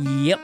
Yep,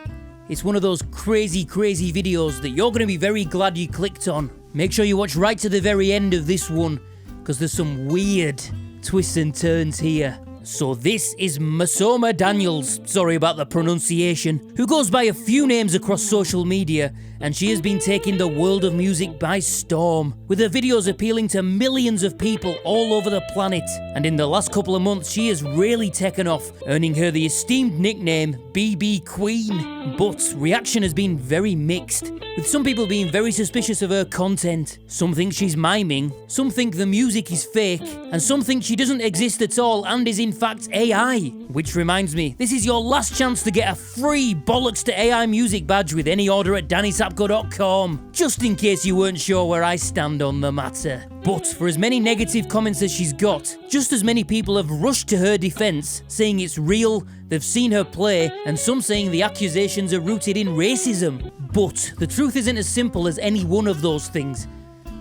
it's one of those crazy videos that you're going to be very glad you clicked on. Make sure you watch right to the very end of this one, because there's some weird twists and turns here. So this is Masoma Daniels, sorry about the pronunciation, who goes by a few names across social media, and she has been taking the world of music by storm, with her videos appealing to millions of people all over the planet. And in the last couple of months, she has really taken off, earning her the esteemed nickname BB Queen. But reaction has been very mixed, with some people being very suspicious of her content. Some think she's miming, some think the music is fake, and some think she doesn't exist at all and is in fact AI. Which reminds me, this is your last chance to get a free Bollocks to AI music badge with any order at DannySapko.com, just in case you weren't sure where I stand on the matter. But for as many negative comments as she's got, just as many people have rushed to her defense, saying it's real, they've seen her play, and some saying the accusations are rooted in racism. But the truth isn't as simple as any one of those things,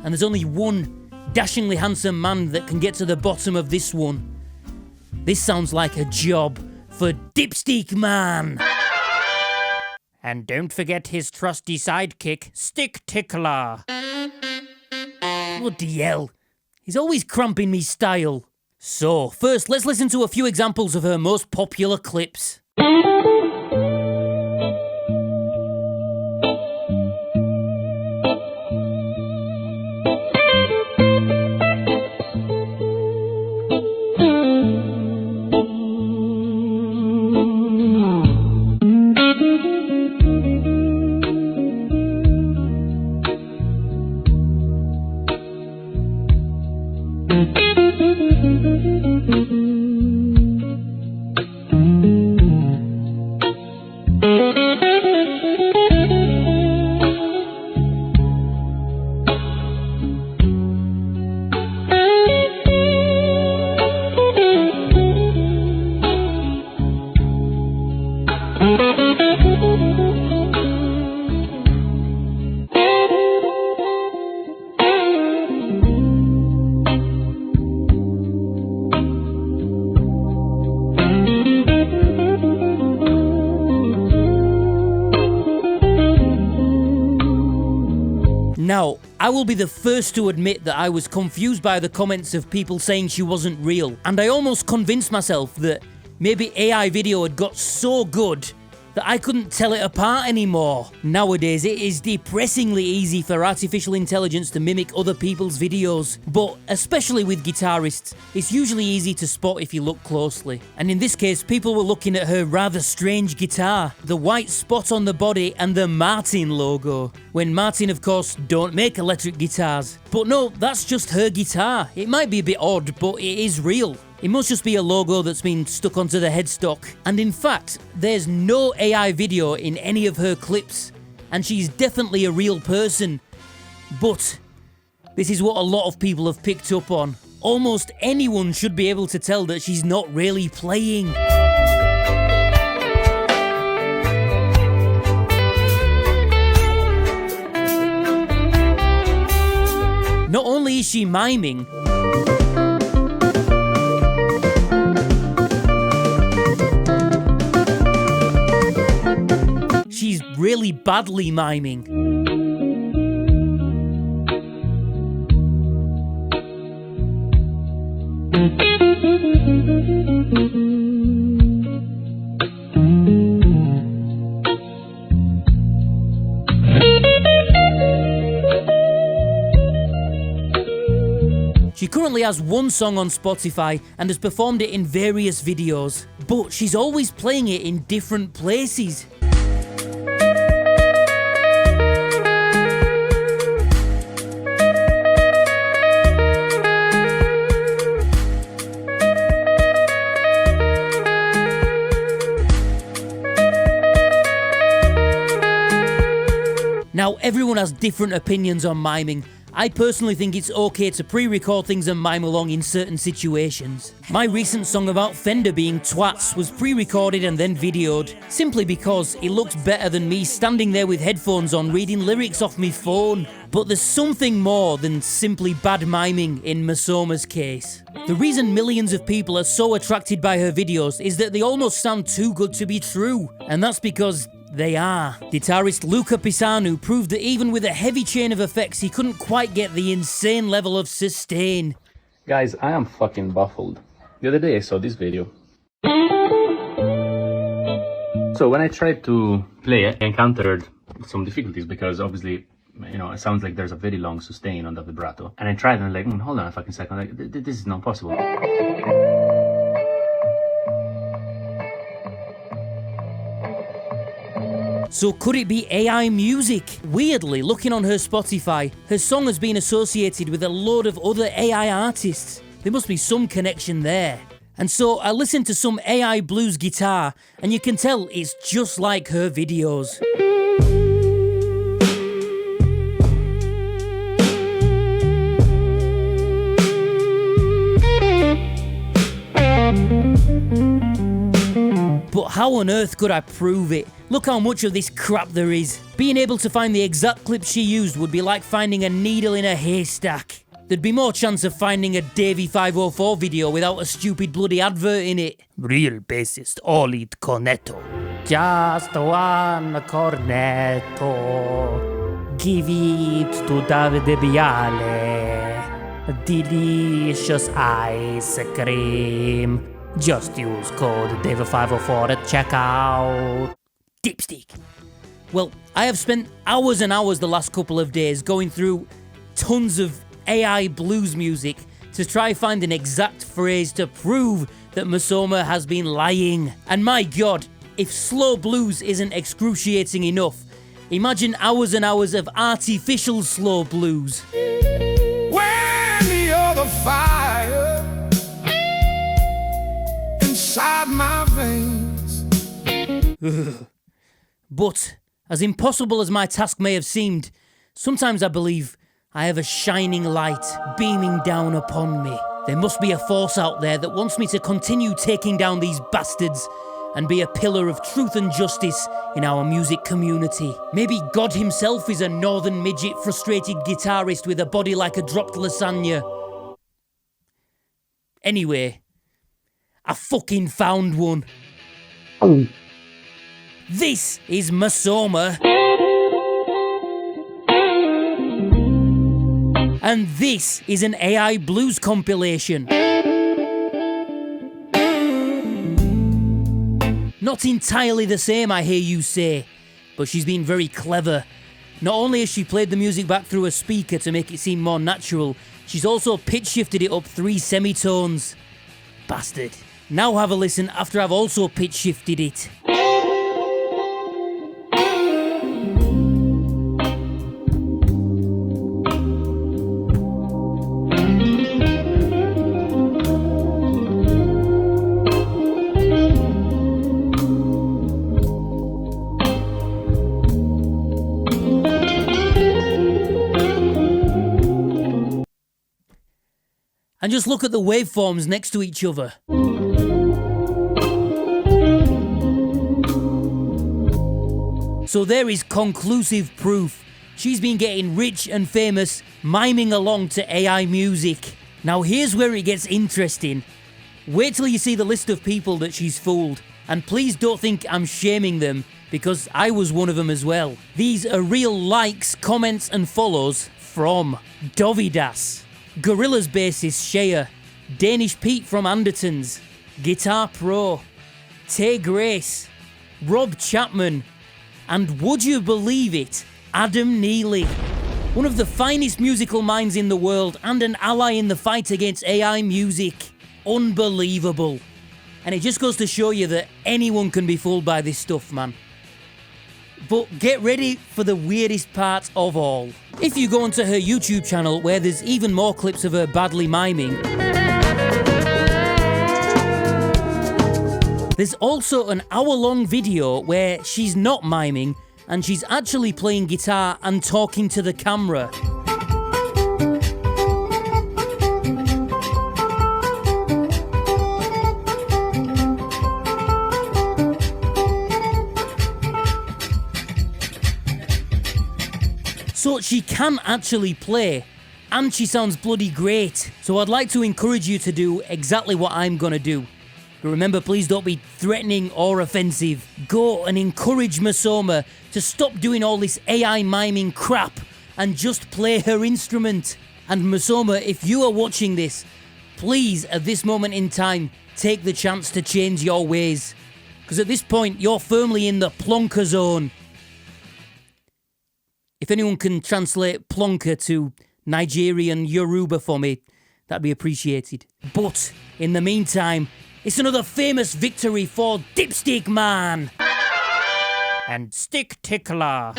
and there's only one dashingly handsome man that can get to the bottom of this one. This sounds like a job for Dipstick Man. And don't forget his trusty sidekick, Stick Tickler. Bloody hell, he's always cramping me style. So, first let's listen to a few examples of her most popular clips. Now, I will be the first to admit that I was confused by the comments of people saying she wasn't real, and I almost convinced myself that maybe AI video had got so good that I couldn't tell it apart anymore. Nowadays, it is depressingly easy for artificial intelligence to mimic other people's videos, but especially with guitarists, it's usually easy to spot if you look closely. And in this case, people were looking at her rather strange guitar, the white spot on the body and the Martin logo, when Martin, of course, don't make electric guitars. But no, that's just her guitar. It might be a bit odd, but it is real. It must just be a logo that's been stuck onto the headstock. And in fact, there's no AI video in any of her clips, and she's definitely a real person. But this is what a lot of people have picked up on. Almost anyone should be able to tell that she's not really playing. Not only is she miming, she's really badly miming. She currently has one song on Spotify and has performed it in various videos, but she's always playing it in different places. Now, everyone has different opinions on miming. I personally think it's okay to pre-record things and mime along in certain situations. My recent song about Fender being twats was pre-recorded and then videoed, simply because it looks better than me standing there with headphones on reading lyrics off my phone. But there's something more than simply bad miming in Masoma's case. The reason millions of people are so attracted by her videos is that they almost sound too good to be true, and that's because they are. Guitarist Luca Pisanu proved that even with a heavy chain of effects, he couldn't quite get the insane level of sustain. Guys, I am fucking baffled. The other day I saw this video. So when I tried to play it, I encountered some difficulties because obviously, you know, it sounds like there's a very long sustain on the vibrato. And I tried and I'm like, hold on a fucking second, like, this is not possible. So could it be AI music? Weirdly, looking on her Spotify, her song has been associated with a load of other AI artists. There must be some connection there. And so I listened to some AI blues guitar, and you can tell it's just like her videos. But how on earth could I prove it? Look how much of this crap there is. Being able to find the exact clip she used would be like finding a needle in a haystack. There'd be more chance of finding a Davey 504 video without a stupid bloody advert in it. Real bassist Olid Cornetto. Just one cornetto. Give it to Davide Biale. Delicious ice cream. Just use code Davey504 at checkout. Dipstick. Well, I have spent hours and hours the last couple of days going through tons of AI blues music to try find an exact phrase to prove that Masoma has been lying. And my god, if slow blues isn't excruciating enough, imagine hours and hours of artificial slow blues. When you're the fire inside my veins. But, as impossible as my task may have seemed, sometimes I believe I have a shining light beaming down upon me. There must be a force out there that wants me to continue taking down these bastards and be a pillar of truth and justice in our music community. Maybe God himself is a northern midget frustrated guitarist with a body like a dropped lasagna. Anyway, I fucking found one. This is Masoma. And this is an AI blues compilation. Not entirely the same, I hear you say, but she's been very clever. Not only has she played the music back through a speaker to make it seem more natural, she's also pitch shifted it up 3 semitones. Bastard. Now have a listen after I've also pitch shifted it. And just look at the waveforms next to each other. So there is conclusive proof. She's been getting rich and famous, miming along to AI music. Now here's where it gets interesting. Wait till you see the list of people that she's fooled. And please don't think I'm shaming them, because I was one of them as well. These are real likes, comments and follows from Dovidas, Gorillaz bassist Shea, Danish Pete from Andertons, Guitar Pro, Tay Grace, Rob Chapman, and would you believe it, Adam Neely. One of the finest musical minds in the world and an ally in the fight against AI music. Unbelievable. And it just goes to show you that anyone can be fooled by this stuff, man. But get ready for the weirdest part of all. If you go onto her YouTube channel, where there's even more clips of her badly miming, there's also an hour-long video where she's not miming and she's actually playing guitar and talking to the camera. Also, she can actually play, and she sounds bloody great. So I'd like to encourage you to do exactly what I'm gonna do. But remember, please don't be threatening or offensive. Go and encourage Masoma to stop doing all this AI miming crap and just play her instrument. And Masoma, if you are watching this, please, at this moment in time, take the chance to change your ways. Because at this point, you're firmly in the plonker zone. If anyone can translate plonker to Nigerian Yoruba for me, that'd be appreciated. But, in the meantime, it's another famous victory for Dipstick Man and Stick Tickler.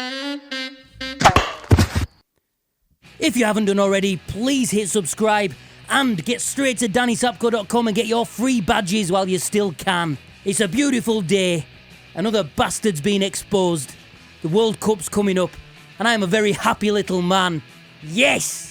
If you haven't done already, please hit subscribe and get straight to DannySapko.com and get your free badges while you still can. It's a beautiful day. Another bastard's been exposed. The World Cup's coming up, and I am a very happy little man. Yes!